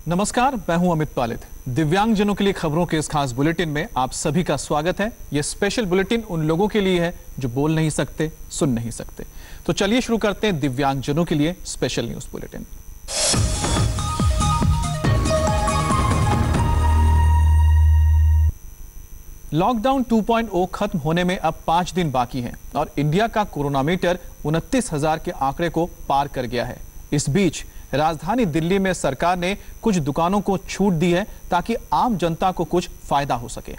नमस्कार, मैं हूं अमित पालित। दिव्यांगजनों के लिए खबरों के इस खास बुलेटिन में आप सभी का स्वागत है। यह स्पेशल बुलेटिन उन लोगों के लिए है जो बोल नहीं सकते, सुन नहीं सकते। तो चलिए शुरू करते हैं दिव्यांगजनों के लिए स्पेशल न्यूज बुलेटिन। लॉकडाउन 2.0 खत्म होने में अब 5 दिन बाकी हैं और इंडिया का कोरोना मीटर 29,000 के आंकड़े को पार कर गया है। इस बीच राजधानी दिल्ली में सरकार ने कुछ दुकानों को छूट दी है ताकि आम जनता को कुछ फायदा हो सके।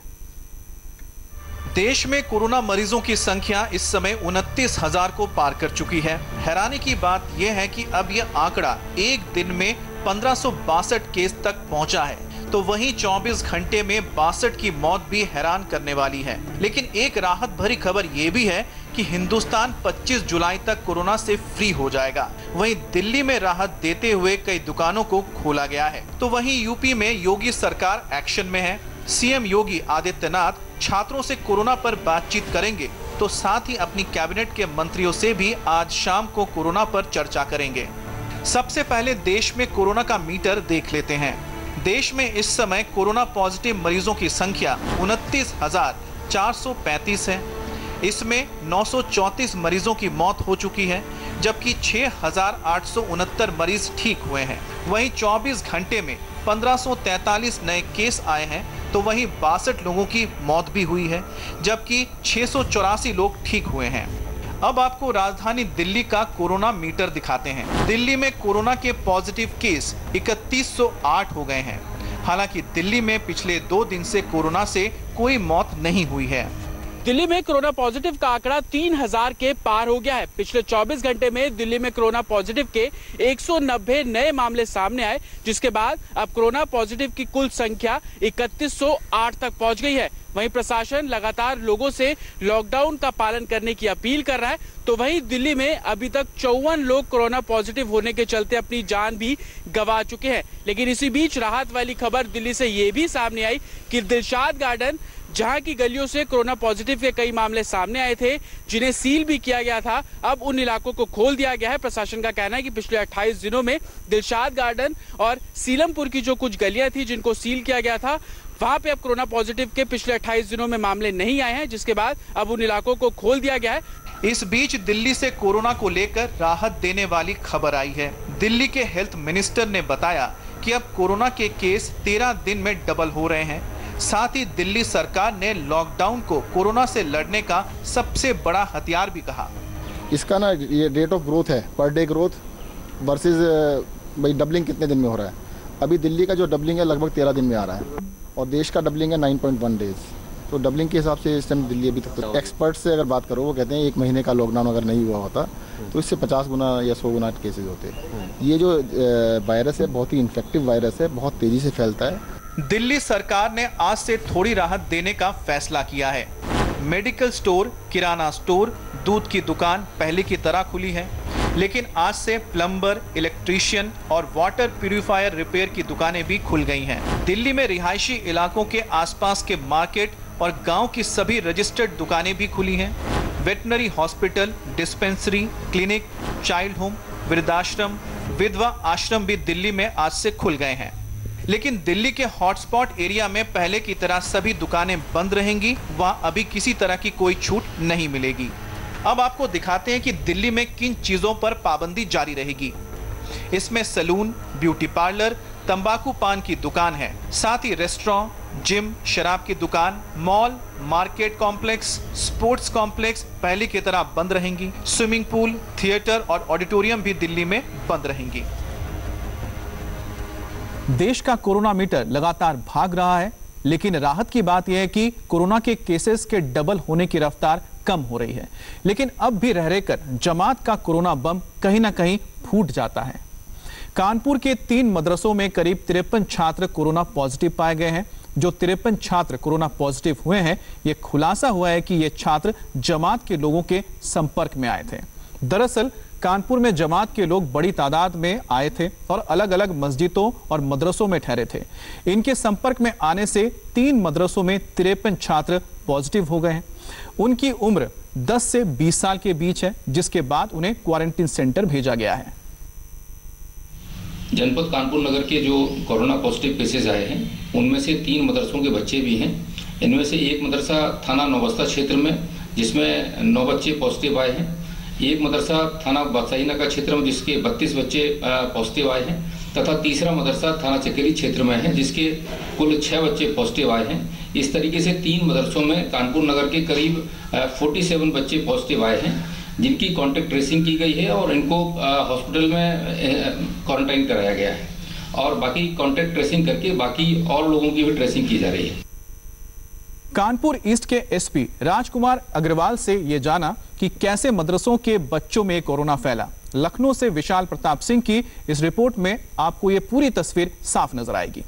देश में कोरोना मरीजों की संख्या इस समय 29,000 को पार कर चुकी है। हैरानी की बात यह है कि अब यह आंकड़ा एक दिन में 1562 केस तक पहुंचा है, तो वहीं 24 घंटे में 62 की मौत भी हैरान करने वाली है। लेकिन एक राहत भरी खबर यह भी है कि हिंदुस्तान 25 जुलाई तक कोरोना से फ्री हो जाएगा। वहीं दिल्ली में राहत देते हुए कई दुकानों को खोला गया है। तो वहीं यूपी में योगी सरकार एक्शन में है। सीएम योगी आदित्यनाथ छात्रों से कोरोना पर बातचीत करेंगे, तो साथ ही अपनी कैबिनेट के मंत्रियों से भी आज शाम को कोरोना पर चर्चा करेंगे। सबसे पहले देश में कोरोना का मीटर देख लेते हैं। देश में इस समय कोरोना पॉजिटिव मरीजों की संख्या 29,435 है। इसमें 934 मरीजों की मौत हो चुकी है, जबकि 6,869 मरीज ठीक हुए हैं। वहीं 24 घंटे में 1543 नए केस आए हैं, तो वहीं 62 लोगों की मौत भी हुई है, जबकि 684 लोग ठीक हुए हैं। अब आपको राजधानी दिल्ली का कोरोना मीटर दिखाते हैं। दिल्ली में कोरोना के पॉजिटिव केस 3108 हो गए हैं। हालांकि दिल्ली में पिछले 2 दिन से कोरोना से कोई मौत नहीं हुई है। दिल्ली में कोरोना पॉजिटिव का आंकड़ा 3000 के पार हो गया है। पिछले 24 घंटे में दिल्ली में कोरोना पॉजिटिव के 190 नए मामले सामने आए, जिसके बाद अब कोरोना पॉजिटिव की कुल संख्या 3108 तक पहुंच गई है। वहीं प्रशासन लगातार लोगों से लॉकडाउन का पालन करने की अपील कर रहा है। तो वहीं दिल्ली में अभी तक 54 लोग कोरोना पॉजिटिव होने के चलते अपनी जान भी गंवा चुके हैं। लेकिन इसी बीच राहत वाली खबर दिल्ली से ये भी सामने आई कि दिलशाद गार्डन, जहां की गलियों से कोरोना पॉजिटिव के कई मामले सामने आए थे, जिन्हें सील भी किया गया था, अब उन इलाकों को खोल दिया गया है। प्रशासन का कहना है कि पिछले 28 दिनों में दिलशाद गार्डन और सीलमपुर की जो कुछ गलियां थी जिनको सील किया गया था, वहां पे अब कोरोना पॉजिटिव के पिछले 28 दिनों में मामले नहीं आए हैं, जिसके बाद अब उन इलाकों को खोल दिया गया है। इस बीच दिल्ली से कोरोना को लेकर राहत देने वाली खबर आई है। दिल्ली के हेल्थ मिनिस्टर ने बताया कि अब कोरोना के केस 13 दिन में डबल हो रहे हैं। साथ ही दिल्ली सरकार ने लॉकडाउन को कोरोना से लड़ने का सबसे बड़ा हथियार भी कहा। इसका ना ये रेट ऑफ ग्रोथ है, पर डे ग्रोथ वर्सेस भाई डबलिंग कितने दिन में हो रहा है। अभी दिल्ली का जो डबलिंग है लगभग 13 दिन में आ रहा है और देश का डबलिंग है 9.1 डेज। तो डबलिंग के हिसाब से इस टाइम दिल्ली अभी तक, तो एक्सपर्ट से अगर बात करो वो कहते हैं 1 महीने का लॉकडाउन अगर नहीं हुआ होता तो इससे 50 गुना या 100 गुना केसेज होते। ये जो वायरस है बहुत ही इन्फेक्टिव वायरस है, बहुत तेजी से फैलता है। दिल्ली सरकार ने आज से थोड़ी राहत देने का फैसला किया है। मेडिकल स्टोर, किराना स्टोर, दूध की दुकान पहले की तरह खुली है, लेकिन आज से प्लम्बर, इलेक्ट्रीशियन और वाटर प्यूरिफायर रिपेयर की दुकानें भी खुल गई हैं। दिल्ली में रिहायशी इलाकों के आसपास के मार्केट और गांव की सभी रजिस्टर्ड दुकानें भी खुली हैं। Veterinary hospital, dispensary, clinic, child home, वृद्धाश्रम, विधवा आश्रम भी दिल्ली में आज से खुल गए हैं। लेकिन दिल्ली के हॉटस्पॉट एरिया में पहले की तरह सभी दुकानें बंद रहेंगी। वहां अभी किसी तरह की कोई छूट नहीं मिलेगी। अब आपको दिखाते हैं कि दिल्ली में किन चीजों पर पाबंदी जारी रहेगी। इसमें सैलून, ब्यूटी पार्लर, तंबाकू पान की दुकान है। साथ ही रेस्टोरेंट, जिम, शराब की दुकान, mall, market complex, sports complex पहले की तरह बंद रहेंगी। स्विमिंग पूल, थिएटर और ऑडिटोरियम भी दिल्ली में बंद रहेंगी। देश का कोरोना मीटर लगातार भाग रहा है, लेकिन राहत की बात यह है कि कोरोना के केसेस के डबल होने की रफ्तार कम हो रही है। लेकिन अब भी रह रहकर जमात का कोरोना बम कहीं ना कहीं फूट जाता है। कानपुर के 3 मदरसों में करीब 53 छात्र कोरोना पॉजिटिव पाए गए हैं। जो 53 छात्र कोरोना पॉजिटिव हुए हैं, ये खुलासा हुआ है कि ये छात्र जमात के लोगों के संपर्क में आए थे। दरअसल कानपुर में जमात के लोग बड़ी तादाद में आए थे और अलग अलग मस्जिदों और मदरसों में ठहरे थे। इनके संपर्क में आने से 3 मदरसों में 53 छात्र पॉजिटिव हो गए हैं। उनकी उम्र 10 से 20 साल के बीच है, जिसके बाद उन्हें क्वारंटीन सेंटर भेजा गया है। जनपद कानपुर नगर के जो कोरोना पॉजिटिव केसेस आए हैं उनमें से 3 मदरसों के बच्चे भी हैं। इनमें से एक मदरसा थाना नौबस्ता क्षेत्र में जिसमें 9 बच्चे पॉजिटिव आए हैं, एक मदरसा थाना बादशाहीनगर क्षेत्र में जिसके 32 बच्चे पॉजिटिव आए हैं तथा तीसरा मदरसा थाना चकेरी क्षेत्र में है जिसके कुल 6 बच्चे पॉजिटिव आए हैं। इस तरीके से 3 मदरसों में कानपुर नगर के करीब 47 बच्चे पॉजिटिव आए हैं जिनकी कॉन्टैक्ट ट्रेसिंग की गई है और इनको हॉस्पिटल में क्वारंटाइन कराया गया है और बाकी कॉन्टैक्ट ट्रेसिंग करके बाकी और लोगों की भी ट्रेसिंग की जा रही है। कानपुर ईस्ट के एसपी राजकुमार अग्रवाल से यह जाना कि कैसे मदरसों के बच्चों में कोरोना फैला। लखनऊ से विशाल प्रताप सिंह की इस रिपोर्ट में आपको यह पूरी तस्वीर साफ नजर आएगी।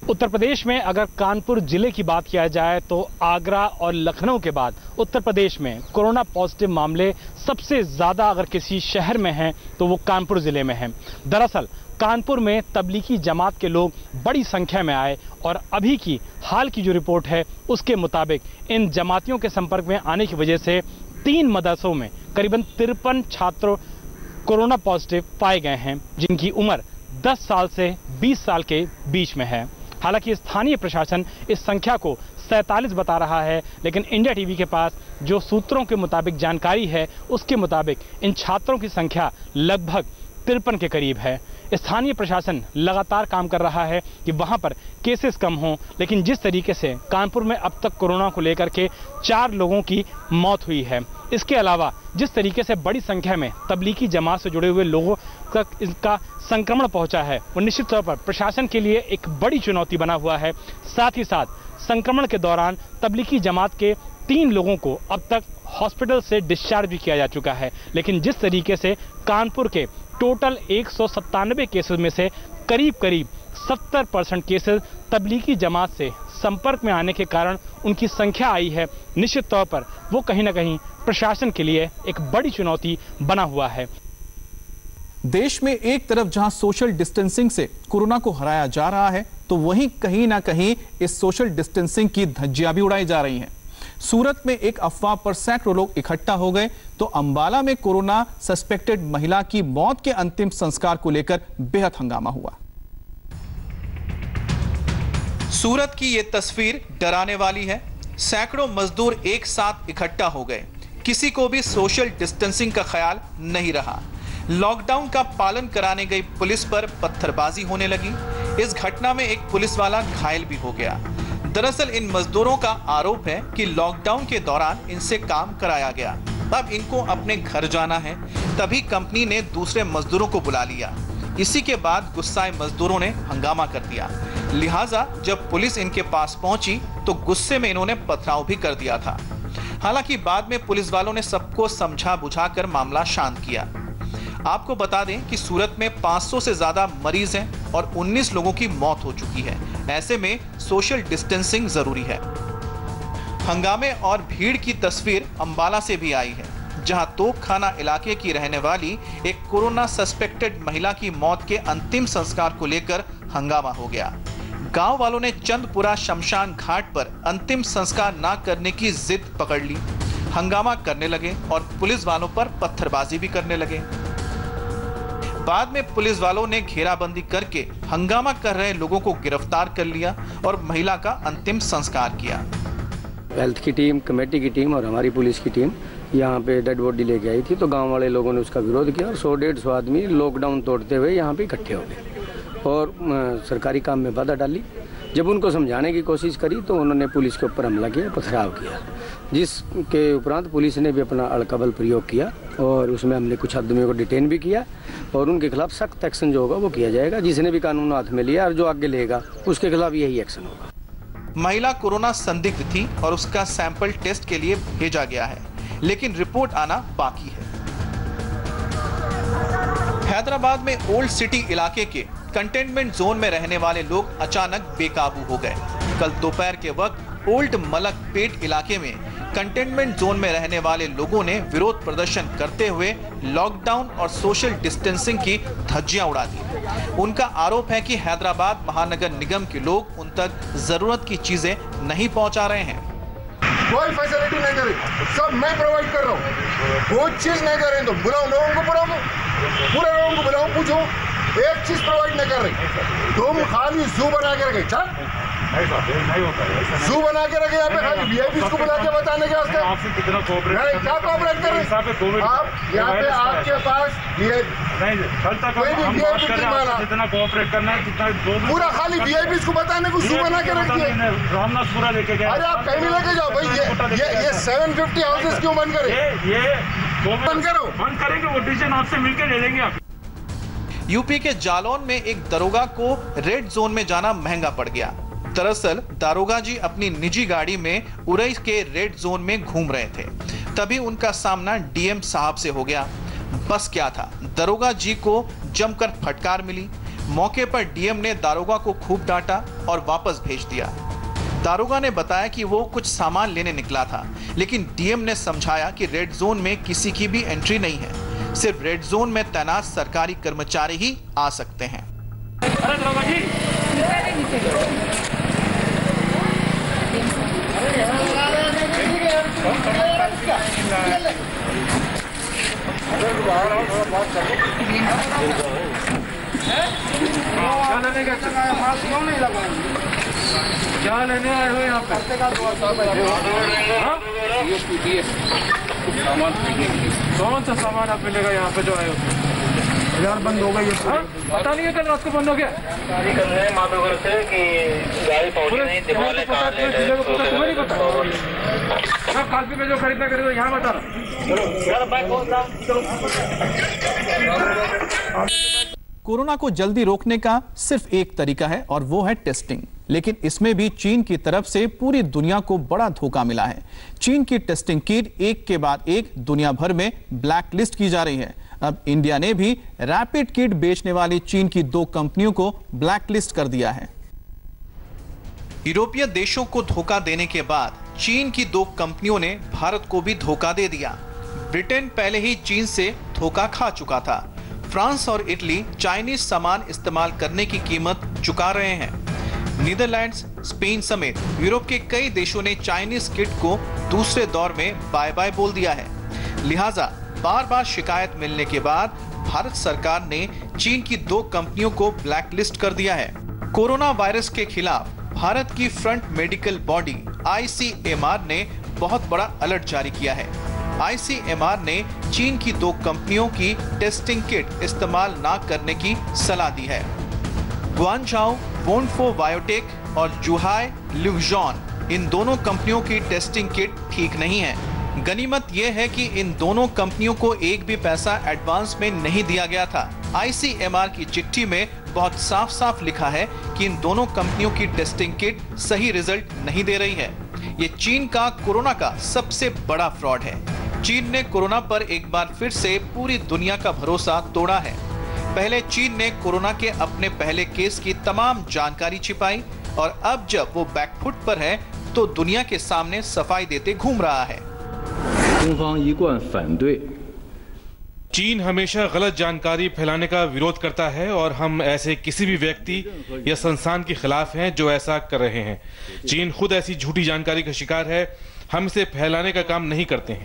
उत्तर प्रदेश में अगर कानपुर जिले की बात किया जाए तो आगरा और लखनऊ के बाद उत्तर प्रदेश में कोरोना पॉजिटिव मामले सबसे ज्यादा अगर किसी शहर में हैं तो वो कानपुर जिले में हैं। दरअसल कानपुर में तबलीगी जमात के लोग बड़ी संख्या में आए और अभी की हाल की जो रिपोर्ट है उसके मुताबिक इन जमातियों के संपर्क में आने की वजह से 3 मदरसों में करीबन 53 छात्र कोरोना पॉजिटिव पाए गए हैं जिनकी उम्र 10 साल से 20 साल के बीच में है। हालांकि स्थानीय प्रशासन इस संख्या को 47 बता रहा है, लेकिन इंडिया टीवी के पास जो सूत्रों के मुताबिक जानकारी है उसके मुताबिक इन छात्रों की संख्या लगभग 53 के करीब है। स्थानीय प्रशासन लगातार काम कर रहा है कि वहां पर केसेस कम हों, लेकिन जिस तरीके से कानपुर में अब तक कोरोना को लेकर के 4 लोगों की मौत हुई है, इसके अलावा जिस तरीके से बड़ी संख्या में तबलीगी जमात से जुड़े हुए लोगों तक इसका संक्रमण पहुंचा है, वो निश्चित तौर पर प्रशासन के लिए एक बड़ी चुनौती बना हुआ है। साथ ही साथ संक्रमण के दौरान तबलीगी जमात के 3 लोगों को अब तक हॉस्पिटल से डिस्चार्ज भी किया जा चुका है, लेकिन जिस तरीके से कानपुर के टोटल 197 केसेस में से करीब 70% केसेस तबलीगी जमात से संपर्क में आने के कारण उनकी संख्या आई है, निश्चित तौर पर वो कहीं ना कहीं प्रशासन के लिए एक बड़ी चुनौती बना हुआ है। देश में एक तरफ जहां सोशल डिस्टेंसिंग से कोरोना को हराया जा रहा है तो वहीं कहीं ना कहीं इस सोशल डिस्टेंसिंग की धज्जियां भी उड़ाई जा रही हैं। सूरत में एक अफवाह पर सैकड़ों लोग इकट्ठा हो गए तो अंबाला में कोरोना सस्पेक्टेड महिला की मौत के अंतिम संस्कार को लेकर बेहद हंगामा हुआ। सूरत की यह तस्वीर डराने वाली है। सैकड़ों मजदूर एक साथ इकट्ठा हो गए, किसी को भी सोशल डिस्टेंसिंग का ख्याल नहीं रहा। लॉकडाउन का पालन कराने गई पुलिस पर पत्थरबाजी होने लगी। इस घटना में एक पुलिस वाला घायल भी हो गया। दरअसल इन मजदूरों का आरोप है कि लॉकडाउन के दौरान इनसे काम कराया गया, अब इनको अपने घर जाना है, तभी कंपनी ने दूसरे मजदूरों को बुला लिया। इसी के बाद गुस्साए मजदूरों ने हंगामा कर दिया, लिहाजा जब पुलिस इनके पास पहुंची तो गुस्से में इन्होंने पथराव भी कर दिया था। हालांकि बाद में पुलिस वालों ने सबको समझा बुझाकर मामला शांत किया। आपको बता दें कि सूरत में 500 से ज्यादा मरीज हैं और 19 लोगों की मौत हो चुकी है। ऐसे में सोशल डिस्टेंसिंग जरूरी है। हंगामे और भीड़ की तस्वीर अंबाला से भी आई है, जहां तोपखाना इलाके की रहने वाली एक कोरोना सस्पेक्टेड महिला की मौत के अंतिम संस्कार को लेकर हंगामा हो गया। गांव वालों ने चंदपुरा शमशान घाट पर अंतिम संस्कार न करने की जिद पकड़ ली, हंगामा करने लगे और पुलिस वालों पर पत्थरबाजी भी करने लगे। बाद में पुलिस वालों ने घेराबंदी करके हंगामा कर रहे लोगों को गिरफ्तार कर लिया और महिला का अंतिम संस्कार किया। हेल्थ की टीम, कमेटी की टीम और हमारी पुलिस की टीम यहाँ पे डेड बॉडी लेके आई थी, तो गांव वाले लोगों ने उसका विरोध किया और 100-150 आदमी लॉकडाउन तोड़ते हुए यहाँ पे इकट्ठे हो गए और सरकारी काम में बाधा डाली। जब उनको समझाने की कोशिश करी तो उन्होंने पुलिस के ऊपर हमला किया, पथराव किया, जिसके उपरांत पुलिस ने भी अपना अलकबल प्रयोग किया और उसमें हमने कुछ आदमियों को डिटेन भी किया और उनके खिलाफ सख्त एक्शन जो होगा वो किया जाएगा। जिसने भी कानून हाथ में लिया और जो आगे लेगा उसके खिलाफ यही एक्शन होगा। महिला कोरोना संदिग्ध थी और उसका सैंपल टेस्ट के लिए भेजा गया है, लेकिन रिपोर्ट आना बाकी है। हैदराबाद में ओल्ड सिटी इलाके के कंटेनमेंट जोन में रहने वाले लोग अचानक बेकाबू हो गए। कल दोपहर के वक्त ओल्ड मलक पेट इलाके में कंटेनमेंट जोन में रहने वाले लोगों ने विरोध प्रदर्शन करते हुए लॉकडाउन और सोशल डिस्टेंसिंग की धज्जियां उड़ा दी। उनका आरोप है कि हैदराबाद महानगर निगम के लोग उन तक जरूरत की चीजें नहीं पहुंचा रहे हैं। कोई फैसिलिटी नहीं दे रही, सब मैं प्रोवाइड कर रहा हूँ। कोई चीज नहीं दे रहे तो बुलाओ लोगों को, बुलाओ पूरे लोगों को बुलाओ, पूछो एक चीज प्रोवाइड नहीं कर रही। तुम खाली जू बना के रखे, नहीं होता है जू बना के रखे यहाँ पे, खाली वीआईपी को बुला के बताने के वास्ते आपसे कितना कोऑपरेट, क्या कोऑपरेट कर रहे हैं आप यहाँ पे? आपके पास जितना कोऑपरेट करना है कितना पूरा खाली वीआईपी को बताने को जू बना के रखिए। रामनाथ पूरा लेके गए। अरे आप कहीं भी लेके जाओ भाई, ये 750 हाउसेस क्यों बंद करे? ये बंद करो, बंद करेंगे, वो डिसीजन आपसे मिलकर ले लेंगे आप। यूपी के जालौन में एक दरोगा को रेड जोन में जाना महंगा पड़ गया। दरअसल दारोगा जी अपनी निजी गाड़ी में उरई के रेड जोन में घूम रहे थे, तभी उनका सामना डीएम साहब से हो गया। बस क्या था, दरोगा जी को जमकर फटकार मिली। मौके पर डीएम ने दारोगा को खूब डांटा और वापस भेज दिया। दारोगा ने बताया कि वो कुछ सामान लेने निकला था, लेकिन डीएम ने समझाया कि रेड जोन में किसी की भी एंट्री नहीं है, सिर्फ रेड जोन में तैनात सरकारी कर्मचारी ही आ सकते हैं। अरे दारोगा जी, क्या लेने आए हो यहाँ पे? कौन सा सामान आप मिलेगा यहाँ पे जो आए हो? यार बंद हो गई है, पता नहीं है कल रात को बंद हो गया। कर रहे हैं माधोगढ़ से कि गाड़ी पहुंची नहीं, तुम्हें नहीं पता। कालपी में जो खरीदना करेगा यहाँ बता। कोरोना को जल्दी रोकने का सिर्फ एक तरीका है और वो है टेस्टिंग, लेकिन इसमें भी चीन की तरफ से पूरी दुनिया को बड़ा धोखा मिला है। चीन की टेस्टिंग किट एक के बाद एक दुनिया भर में ब्लैक लिस्ट की जा रही है। अब इंडिया ने भी रैपिड किट बेचने वाली चीन की 2 कंपनियों को ब्लैक लिस्ट कर दिया है। यूरोपीय देशों को धोखा देने के बाद चीन की 2 कंपनियों ने भारत को भी धोखा दे दिया। ब्रिटेन पहले ही चीन से धोखा खा चुका था। फ्रांस और इटली चाइनीज सामान इस्तेमाल करने की कीमत चुका रहे हैं। नीदरलैंड्स, स्पेन समेत यूरोप के कई देशों ने चाइनीज किट को दूसरे दौर में बाय बाय बोल दिया है। लिहाजा बार बार शिकायत मिलने के बाद भारत सरकार ने चीन की 2 कंपनियों को ब्लैक लिस्ट कर दिया है। कोरोना वायरस के खिलाफ भारत की फ्रंट मेडिकल बॉडी ICMR ने बहुत बड़ा अलर्ट जारी किया है। ICMR ने चीन की 2 कंपनियों की टेस्टिंग किट इस्तेमाल ना करने की सलाह दी है। गुआनझाओ वोनफो बायोटेक और जुहाई ल्यूजॉन, इन दोनों कंपनियों की टेस्टिंग किट ठीक नहीं है। गनीमत यह है कि इन दोनों कंपनियों को एक भी पैसा एडवांस में नहीं दिया गया था। ICMR की चिट्ठी में बहुत साफ साफ लिखा है कि इन दोनों कंपनियों की टेस्टिंग किट सही रिजल्ट नहीं दे रही है। ये चीन का कोरोना का सबसे बड़ा फ्रॉड है। चीन ने कोरोना पर एक बार फिर से पूरी दुनिया का भरोसा तोड़ा है। पहले चीन ने कोरोना के अपने पहले केस की तमाम जानकारी छिपाई और अब जब वो बैकफुट पर है तो दुनिया के सामने सफाई देते घूम रहा है। चीन हमेशा गलत जानकारी फैलाने का विरोध करता है और हम ऐसे किसी भी व्यक्ति या संस्थान के खिलाफ हैं जो ऐसा कर रहे हैं। चीन खुद ऐसी झूठी जानकारी का शिकार है, हम इसे फैलाने का काम नहीं करते हैं।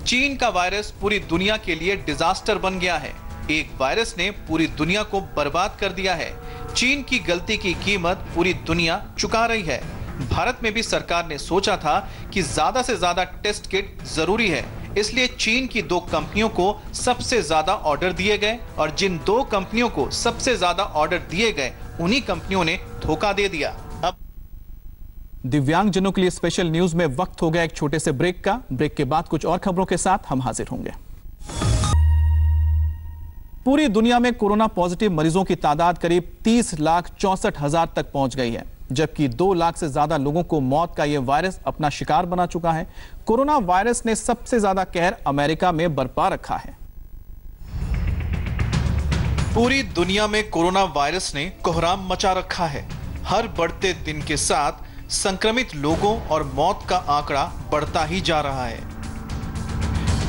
चीन का वायरस पूरी दुनिया के लिए डिजास्टर बन गया है। एक वायरस ने पूरी दुनिया को बर्बाद कर दिया है। चीन की गलती की कीमत पूरी दुनिया चुका रही है। भारत में भी सरकार ने सोचा था कि ज्यादा से ज्यादा टेस्ट किट जरूरी है, इसलिए चीन की 2 कंपनियों को सबसे ज्यादा ऑर्डर दिए गए और जिन 2 कंपनियों को सबसे ज्यादा ऑर्डर दिए गए उन्हीं कंपनियों ने धोखा दे दिया। अब दिव्यांगजनों के लिए स्पेशल न्यूज में वक्त हो गया एक छोटे से ब्रेक का। ब्रेक के बाद कुछ और खबरों के साथ हम हाजिर होंगे। पूरी दुनिया में कोरोना पॉजिटिव मरीजों की तादाद करीब 30,64,000 तक पहुंच गई है, जबकि 2 लाख से ज्यादा लोगों को मौत का यह वायरस अपना शिकार बना चुका है। कोरोना वायरस ने सबसे ज्यादा कहर अमेरिका में बरपा रखा है। पूरी दुनिया में कोरोना वायरस ने कोहराम मचा रखा है। हर बढ़ते दिन के साथ संक्रमित लोगों और मौत का आंकड़ा बढ़ता ही जा रहा है।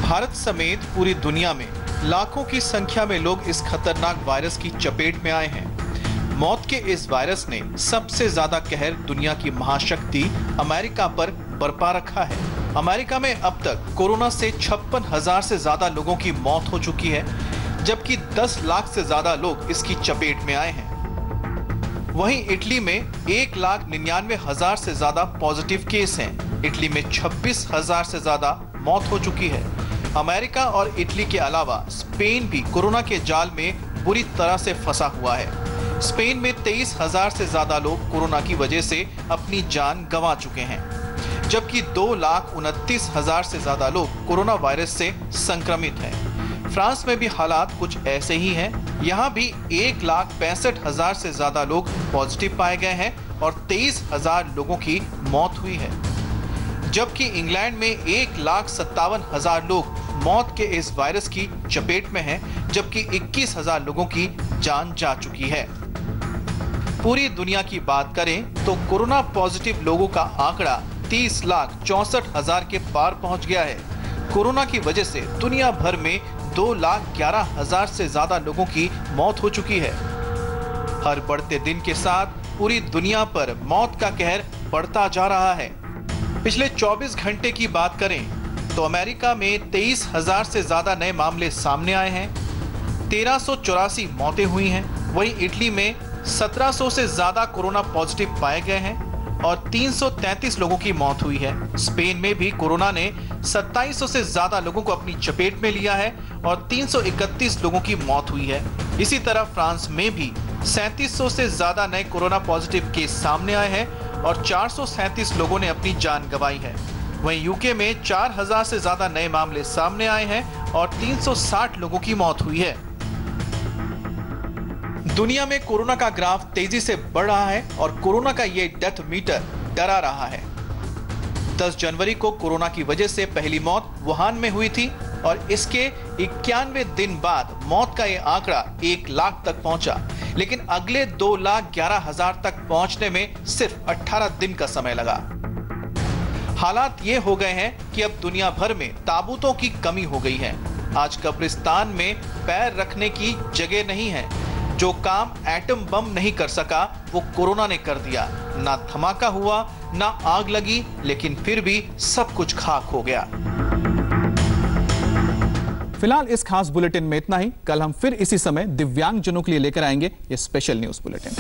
भारत समेत पूरी दुनिया में लाखों की संख्या में लोग इस खतरनाक वायरस की चपेट में आए हैं। मौत के इस वायरस ने सबसे ज्यादा कहर दुनिया की महाशक्ति अमेरिका पर बरपा रखा है। अमेरिका में अब तक कोरोना से 56,000 से ज्यादा लोगों की मौत हो चुकी है। जबकि 10 लाख से ज्यादा लोग इसकी चपेट में आए हैं। वहीं इटली में 1,99,000 से ज्यादा पॉजिटिव केस हैं। इटली में 26,000 से ज्यादा मौत हो चुकी है। अमेरिका और इटली के अलावा स्पेन भी कोरोना के जाल में बुरी तरह से फंसा हुआ है। स्पेन में 23,000 से ज्यादा लोग कोरोना की वजह से अपनी जान गंवा चुके हैं, जबकि 2,29,000 से ज्यादा लोग कोरोना वायरस से संक्रमित हैं। फ्रांस में भी हालात कुछ ऐसे ही हैं। यहाँ भी 1,65,000 से ज्यादा लोग पॉजिटिव पाए गए हैं और 23,000 लोगों की मौत हुई है, जबकि इंग्लैंड में 1,57,000 लोग मौत के इस वायरस की चपेट में हैं, जबकि 21,000 लोगों की जान जा चुकी है। पूरी दुनिया की बात करें तो कोरोना पॉजिटिव लोगों का आंकड़ा 30,64,000 के पार पहुंच गया है। कोरोना की वजह से दुनिया भर में 2,11,000 से ज्यादा लोगों की मौत हो चुकी है। हर बढ़ते दिन के साथ पूरी दुनिया पर मौत का कहर बढ़ता जा रहा है। पिछले 24 घंटे की बात करें तो अमेरिका में 23,000 से ज्यादा नए मामले सामने आए हैं, 1,384 मौतें हुई हैं। वहीं इटली में 1,700 से ज्यादा कोरोना पॉजिटिव पाए गए हैं और 333 लोगों की मौत हुई है। स्पेन में भी कोरोना ने 2,700 से ज्यादा लोगों को अपनी चपेट में लिया है और 331 लोगों की मौत हुई है। इसी तरह फ्रांस में भी 3,700 से ज्यादा नए कोरोना पॉजिटिव केस सामने आए हैं और 437 लोगों ने अपनी जान गंवाई है। वहीं यूके में 4,000 से ज्यादा नए मामले सामने आए हैं और 360 लोगों की मौत हुई है। दुनिया में कोरोना का ग्राफ तेजी से बढ़ रहा है और कोरोना का ये डेथ मीटर डरा रहा है। 10 जनवरी को कोरोना की वजह से पहली मौत वुहान में हुई थी और इसके 91 दिन बाद मौत का ये आंकड़ा 1 लाख तक पहुंचा, लेकिन अगले 2,11,000 तक पहुंचने में सिर्फ 18 दिन का समय लगा। हालात ये हो गए हैं कि अब दुनिया भर में ताबूतों की कमी हो गई है। आज कब्रिस्तान में पैर रखने की जगह नहीं है। जो काम एटम बम नहीं कर सका वो कोरोना ने कर दिया। ना धमाका हुआ, ना आग लगी, लेकिन फिर भी सब कुछ खाक हो गया। फिलहाल इस खास बुलेटिन में इतना ही। कल हम फिर इसी समय दिव्यांग जनों के लिए लेकर आएंगे ये स्पेशल न्यूज बुलेटिन।